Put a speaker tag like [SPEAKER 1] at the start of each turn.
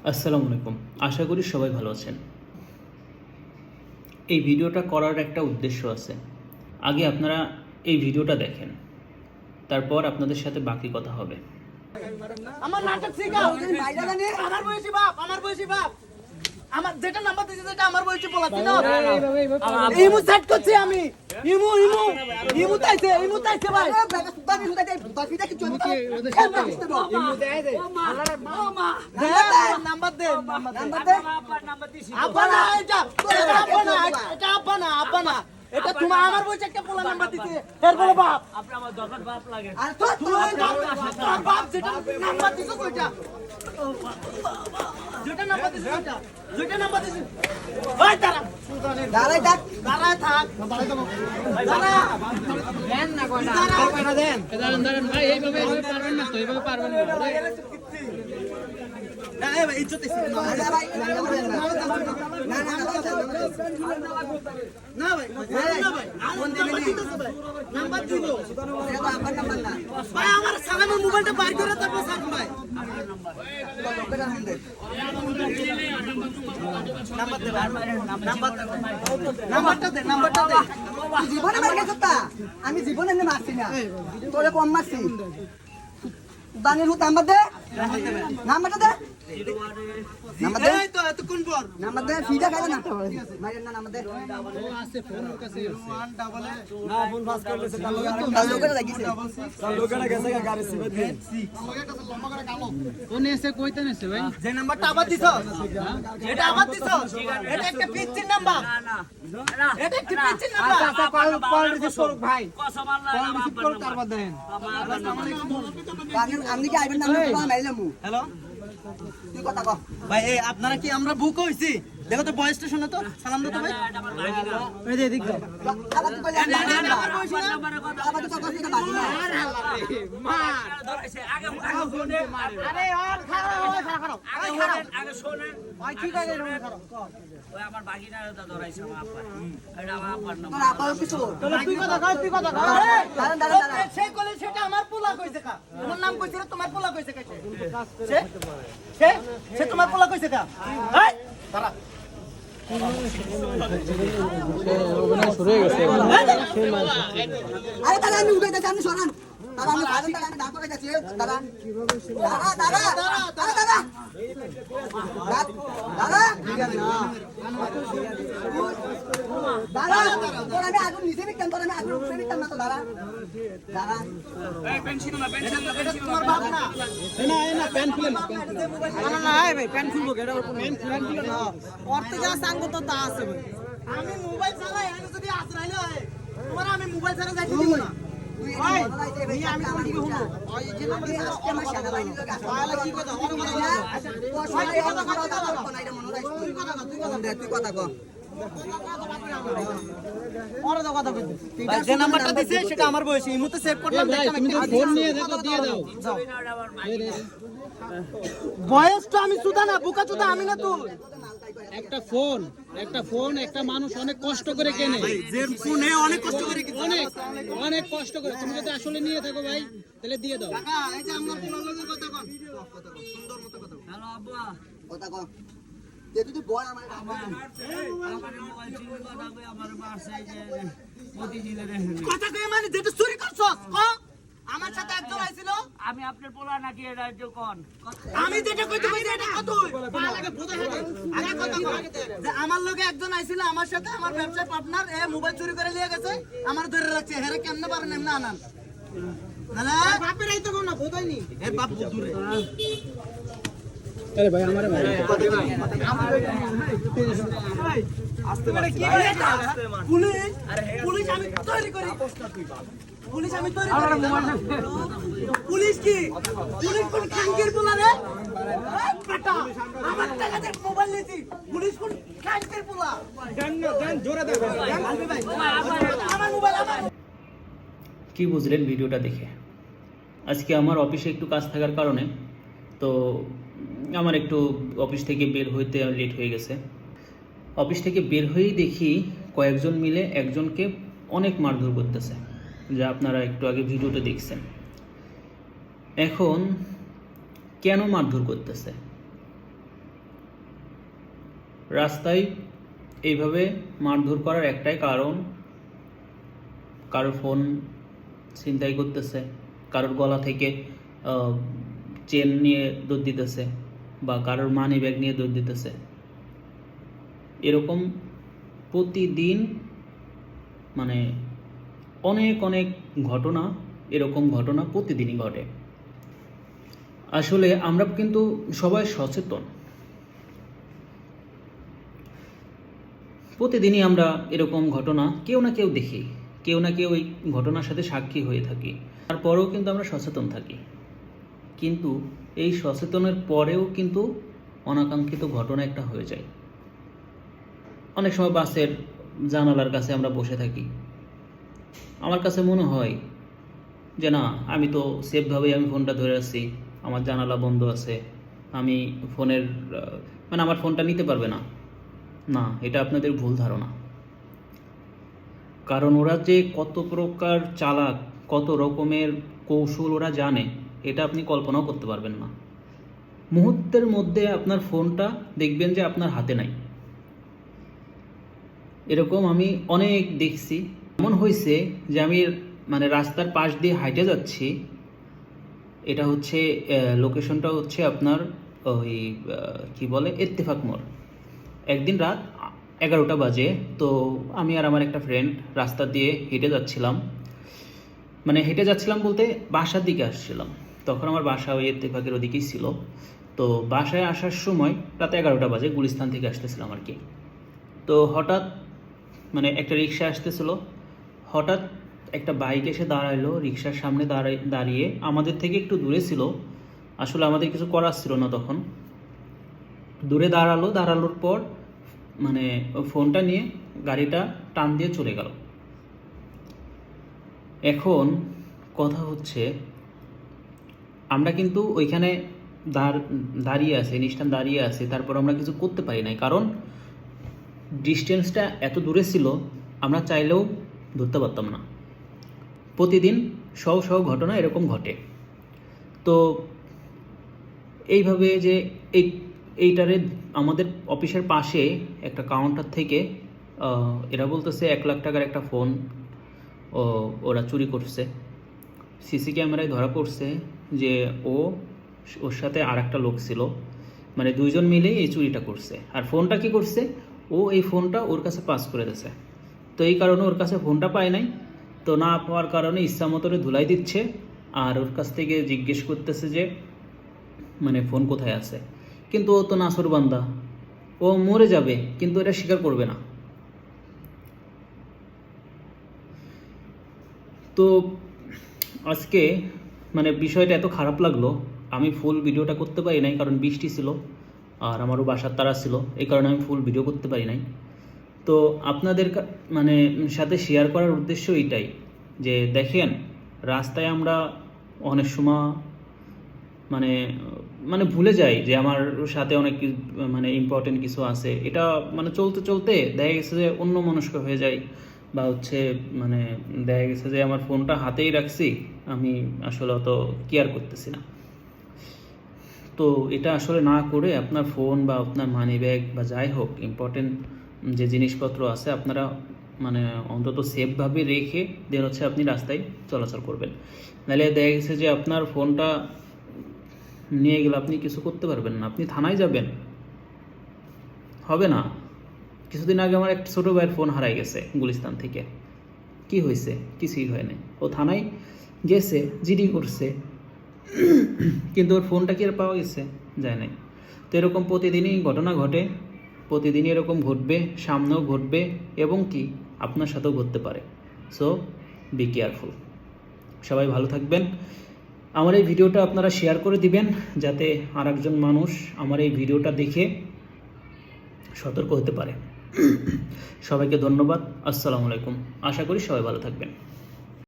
[SPEAKER 1] আসসালামু আলাইকুম, আশা করি সবাই ভালো আছেন। এই ভিডিওটা করার একটা উদ্দেশ্য আছে। আগে আপনারা এই ভিডিওটা দেখেন, তারপর আপনাদের সাথে বাকি কথা হবে।
[SPEAKER 2] আমার নাটক শিখাও, আমার বয়সী বাপ আমার যেটা নাম্বার দিয়েছে সেটা আমার বয়সী বলাচ্ছি না। ইমু সেট করছি আমি, ইমু তাইছে ভাই। নাম্বার দে আব্বা না, এটা আব্বা না, এটা তোমার আমার বয়সে একটা পোলা নাম্বার দিতে। এরপরে বাপ আপনি আমার দরকার বাপ লাগে। আর তো তুই বাপ যেটা নাম্বার দিছো কইটা, যেটা নাম্বার দিছো কইটা, যেটা নাম্বার দিছো ওই দাঁড়াই থাক দাঁড়া দেন না কয়টা কয়টা দেন দাঁড়ান ভাই। এইভাবে পারবেন না তো, এইভাবে পারবেন না ভাই। ইজ্জত আছে না ভাই, না ভাই, নাম্বার দিব ভাই। আমার সালামের মোবাইলটা বাইর করে তারপর সালাম ভাই।
[SPEAKER 3] আমি জীবনে মারছি না, তোরে কম মারছি। দানের হুত নাম্বার দে, নাম্বারটা দে, নাম্বার দে,
[SPEAKER 2] এই তো এতক্ষণ পর
[SPEAKER 3] নাম্বার দে। ফিডা খাইবে না মাইরেন না, নাম্বার দে।
[SPEAKER 2] ও আছে ফোন ওর কাছে আছে না, ফোন পাস করলেছে কালো
[SPEAKER 3] করে লাগিছে,
[SPEAKER 2] লোকেরা গেছে গাড়ি সিবে দে আমাদের কাছে লম্বা করে কালো ফোন এসে কইতে নেছে ভাই। যে নাম্বারটা আবার দিছো, এটা আবার দিছো, এটা একটা পিচ্চির নাম্বার। না এটা একটা পিচ্চির নাম্বার। আচ্ছা কল রিসিভ করুক ভাই, কসম আল্লাহ কল রিসিভ করুক তারপর দেন।
[SPEAKER 3] আমি কি আইবেন না, আমি তোমার মাইলাম।
[SPEAKER 2] হ্যালো
[SPEAKER 3] তুই কথা কও
[SPEAKER 2] ভাই। এই আপনারা কি আমরা বুক হইছি? দেখো তো বয়সটা শুনে তো, সালাম দাও তো ভাই। এই যে এদিক দাও।
[SPEAKER 3] আবার তুই কইলি
[SPEAKER 2] আমার বয়স না,
[SPEAKER 3] আবার তুই কথা কইলি বাকি না।
[SPEAKER 2] মার ধরাইছে আগে শুনে মারে। আরে আর খারাপ আগে শুনেন ভাই। ঠিক আছে খারাপ ওই আমার বাগিনাটা ধরাইছে আমার আপা। এটা আমার আপার নাম।
[SPEAKER 3] তোর আপাও কিছু
[SPEAKER 2] তুই কথা কও।
[SPEAKER 3] দাঁড়ান দাঁড়ান দাঁড়ান।
[SPEAKER 2] সে কইলে সেটা আমার পোলা কইছে কা, তোমার নাম কইছে না, তোমার পোলা কইছে কা? সে তোমার পোলা কইছে কা? এই দাঁড়া
[SPEAKER 3] আরে দাদা আমি উঠাইতেছি, আপনি সরান। দাদা আমি খাবেন, দাদা আমি দাঁত পাকাইতেছি। দাদা দাদা দাদা দাদা দাদা দাদা তোর আমি আগুন নিচে বিকতাম, তোর আমি আগুন উপরে বিকতাম না তো। দাদা দাদা
[SPEAKER 2] তোমার বাপ না। না প্যান খুলে না, না ভাই প্যান খুলবো এটা প্যান খুলে না। অর্থ যা সাঙ্গ তো তা আছে ভাই। আমি মোবাইল চালাই, আমি যদি আসরাইলে হয় তোমার আমি মোবাইল ছাড়া যাইতে দিব না। ভাই আমি কোন দিকে হলো ওই যে নাম্বার আজকে আমার সাদা লাইনের লোক আছে। তাহলে কি কথা ওর কথা না, ভাই কি কথা না, এটা মনে রাখিস। তুই কথা কও ওরে দাও কথা কইতে। ভাই যে নাম্বারটা দিছে সেটা আমার বয়সী, এই মুহূর্তে সেভ করলাম। তুমি তো ফোন নিয়ে দেখো, দিয়ে দাও। বয়সটা আমি সুদা না, বোকা চুদা আমি না। তুই একটা ফোন একটা মানুষ অনেক কষ্ট করে কেনে। যে ফোনে অনেক কষ্ট করে কিনে, অনেক কষ্ট করে। তুমি যদি আসলে নিয়ে থাকো ভাই তাহলে দিয়ে দাও। কাকা এই যে আমার পোলার লগের কথা কোন, সুন্দর মতো কথা। হ্যালো আব্বা
[SPEAKER 3] কথা কও। তুই তুই বল আমার
[SPEAKER 2] আমার মোবাইল চুরি কথা কই, আমার মারছে যে মোদি দিলে রে। কথা কই মানে যেটা চুরি করছস ক? আমার সাথে একজন আইছিল। আমি আপনার পোলা নাকি এটা যে কোন? আমি যেটা কইতে কইতে এটা কত পা লাগে বোঝা হয়। আগে কথা কই যে আমার লগে একজন আইছিল, আমার সাথে আমার ব্যবসা পার্টনার এ মোবাইল চুরি করে নিয়ে গেছে, আমার ধরে রাখছে। হেরে কেমনে পারেন এমন আনান না বাপের এই তো কোন না বোঝাইনি। এ বাপ দূরে। আরে ভাই আমারে ভাই আস্তে মানে কি পুলিশ আমি তৈরি করি। পুলিশ আমি তৈরি করি। পুলিশ কি? পুলিশ কোন খাঙ্কির পোলা রে? বেটা আমার টাকা দিয়ে মোবাইল নিছি। পুলিশ কোন খাঙ্কির পোলা? দেন জোরে দেন ভাই। আমার মোবাইল আমার।
[SPEAKER 1] কি বুঝলেন ভিডিওটা দেখে? আজকে আমার অফিসে একটু কাজ থাকার কারণে তো আমার একটু অফিস থেকে বের হইতে লেট হয়ে গেছে। অফিস থেকে বের হয়েই দেখি কয়েকজন মিলে একজনকে অনেক মারধর করতেছে, যা আপনারা একটু আগে ভিডিওতে দেখছেন। এখন কেন মারধর করতেছে? রাস্তায় এইভাবে মারধর করার একটাই কারণ, কারোর ফোন ছিনতাই করতেছে, কারোর গলা থেকে চেন নিয়ে দৌড় দিতেছে, বা কারোর মানি ব্যাগ নিয়ে দৌড় দিতেছে। এরকম প্রতিদিন মানে অনেক অনেক ঘটনা, এরকম ঘটনা প্রতিদিনই ঘটে। আসলে আমরা কিন্তু সবাই সচেতন, প্রতিদিনই আমরা এরকম ঘটনা কেউ না কেউ দেখি, কেউ না কেউ এই ঘটনার সাথে সাক্ষী হয়ে থাকি। তারপরেও কিন্তু আমরা সচেতন থাকি, কিন্তু এই সচেতনের পরেও কিন্তু অনাকাঙ্ক্ষিত ঘটনা একটা হয়ে যায়। অনেক সময় বাসের জানালার কাছে আমরা বসে থাকি, আমার কাছে মনে হয় যে না, আমি তো সেফভাবেই আমি ফোনটা ধরে আছি, আমার জানালা বন্ধ আছে, আমি ফোনের মানে আমার ফোনটা নিতে পারবে না। না, এটা আপনাদের ভুল ধারণা। কারণ ওরা যে কত প্রকার চালাক, কত রকমের কৌশল ওরা জানে, এটা আপনি কল্পনাও করতে পারবেন না। মুহূর্তের মধ্যে আপনার ফোনটা দেখবেন যে আপনার হাতে নাই। এরকম আমি অনেক দেখছি। এমন হয়েছে যে আমি মানে রাস্তার পাশ দিয়ে হাইটে যাচ্ছি, এটা হচ্ছে লোকেশনটা হচ্ছে আপনার ওই কি বলে ইত্তেফাক মোড়। একদিন রাত 11টা বাজে, তো আমি আর আমার একটা ফ্রেন্ড রাস্তা দিয়ে হেঁটে যাচ্ছিলাম, মানে হেঁটে যাচ্ছিলাম বলতে বাসার দিকে আসছিলাম। তখন আমার বাসা ওই ইত্তেফাকের ওদিকেই ছিল। তো বাসায় আসার সময় রাত 11টা বাজে, গুলিস্তান থেকে আসতেছিলাম আর কি। তো হঠাৎ মানে একটা রিক্সা আসতেছিল, হঠাৎ একটা বাইক এসে দাঁড়াইলো রিক্সার সামনে দাঁড়িয়ে আমাদের থেকে একটু দূরে ছিল, আসলে আমাদের কিছু করার ছিল না তখন। দূরে দাঁড়ালোর পর মানে ফোনটা নিয়ে গাড়িটা টান দিয়ে চলে গেল। এখন কথা হচ্ছে, আমরা কিন্তু ওইখানে দাঁড়িয়ে আছে, নিষ্ঠান দাঁড়িয়ে আছে, তারপর আমরা কিছু করতে পারি নাই, কারণ ডিস্টেন্সটা এত দূরে ছিল, আমরা চাইলেও ধরতে পারতাম না। প্রতিদিন শও ঘটনা এরকম ঘটে। তো এইভাবে যে এইটারে আমাদের অফিসের পাশে একটা কাউন্টার থেকে এরা বলতেছে 1 লাখ টাকার একটা ফোন ওরা চুরি করছে। সিসি ক্যামেরায় ধরা পড়ছে যে ওর সাথে আর একটা লোক ছিল, মানে দুইজন মিলেই এই চুরিটা করছে। আর ফোনটা কি করছে, ও এই ফোনটা ওর কাছে পাস করে দিয়েছে। তো এই কারণে ওর কাছে ফোনটা পায় নাই, তো না পাওয়ার কারণে ইচ্ছা মতরে ধুলাই দিচ্ছে, আর ওর কাছ থেকে জিজ্ঞেস করতেছে যে মানে ফোন কোথায় আছে। কিন্তু ও তো নাসরবান্দা, ও মরে যাবে, কিন্তু এটা স্বীকার করবে না। তো আজকে মানে বিষয়টা এত খারাপ লাগলো, আমি ফুল ভিডিওটা করতে পারি নাই, কারণ বৃষ্টি ছিল আর আমারও বাসার তাড়া ছিল, এই কারণে আমি ফুল ভিডিও করতে পারি নাই। তো আপনাদের মানে সাথে শেয়ার করার উদ্দেশ্য এইটাই যে দেখেন, রাস্তায় আমরা অনেক সময় মানে ভুলে যাই যে আমার সাথে অনেক মানে ইম্পর্টেন্ট কিছু আছে। এটা মানে চলতে চলতে দেখা গেছে যে অন্য মনস্ক হয়ে যায়, বা হচ্ছে মানে দেখা গেছে যে আমার ফোনটা হাতেই রাখছি, আমি আসলে অত কেয়ার করতেছি না। তো এটা আসলে না করে আপনার ফোন বা আপনার মানি ব্যাগ বা যাই হোক ইম্পর্টেন্ট যে জিনিসপত্র আছে আপনারা মানে অন্তত সেফভাবে রেখে দেন হচ্ছে আপনি রাস্তায় চলাচল করবেন। নাহলে দেখা গেছে যে আপনার ফোনটা নিয়ে গেলে আপনি কিছু করতে পারবেন না, আপনি থানায় যাবেন, হবে না। কিছুদিন আগে আমার একটা ছোটো ভাইয়ের ফোন হারাই গেছে গুলিস্তান থেকে। কি হয়েছে? কিছুই হয়নি, ও থানায় গেছে, জিডি করছে, কিন্তু ওর ফোনটা কি আর পাওয়া গেছে? যায় নাই। তো এরকম প্রতিদিনই ঘটনা ঘটে, প্রতিদিনই এরকম ঘটবে, সামনেও ঘটবে, এবং কি আপনার সাথেও ঘটতে পারে। So be careful. সবাই ভালো থাকবেন। আমার এই ভিডিওটা আপনারা শেয়ার করে দিবেন, যাতে আরেকজন মানুষ আমার এই ভিডিওটা দেখে সতর্ক হতে পারে। সবাইকে ধন্যবাদ। আসসালামু আলাইকুম। আশা করি সবাই ভালো থাকবেন।